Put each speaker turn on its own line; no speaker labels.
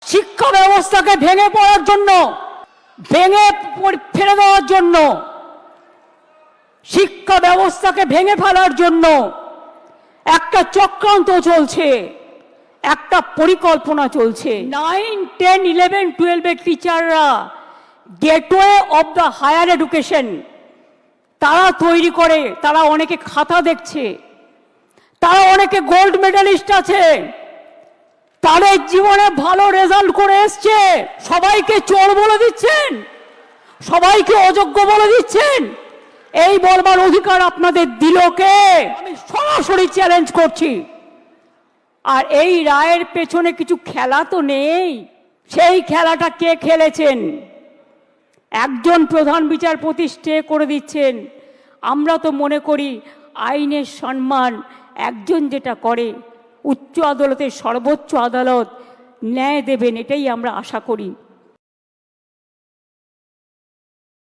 শিক্ষা ব্যবস্থাকে ভেঙে পড়ার জন্য, ভেঙে ফেলে দেওয়ার জন্য, শিক্ষা ব্যবস্থাকে ভেঙে ফেলার জন্য একটা চক্রান্ত চলছে, একটা পরিকল্পনা চলছে। 9, 10, 11, 12 টিচাররা gateway of the higher education তারা তৈরি করে। তারা অনেকে খাতা দেখছে, তারা অনেকে গোল্ড মেডালিস্ট আছে, তাদের জীবনে ভালো রেজাল্ট করে এসছে। সবাইকে চোর বলে দিচ্ছেন, সবাইকে অযোগ্য বলে দিচ্ছেন। এই বলবার অধিকার আপনাদের দিল কে? আমি সরাসরি চ্যালেঞ্জ করছি। আর এই রায়ের পেছনে কিছু খেলা তো নেই। সেই খেলাটা কে খেলেছেন? একজন প্রধান বিচারপতি স্টে করে দিচ্ছেন। আমরা তো মনে করি আইনের সম্মান একজন যেটা করে, উচ্চ আদালতের সর্বোচ্চ আদালত ন্যায় দেবেন, এটাই আমরা আশা করি।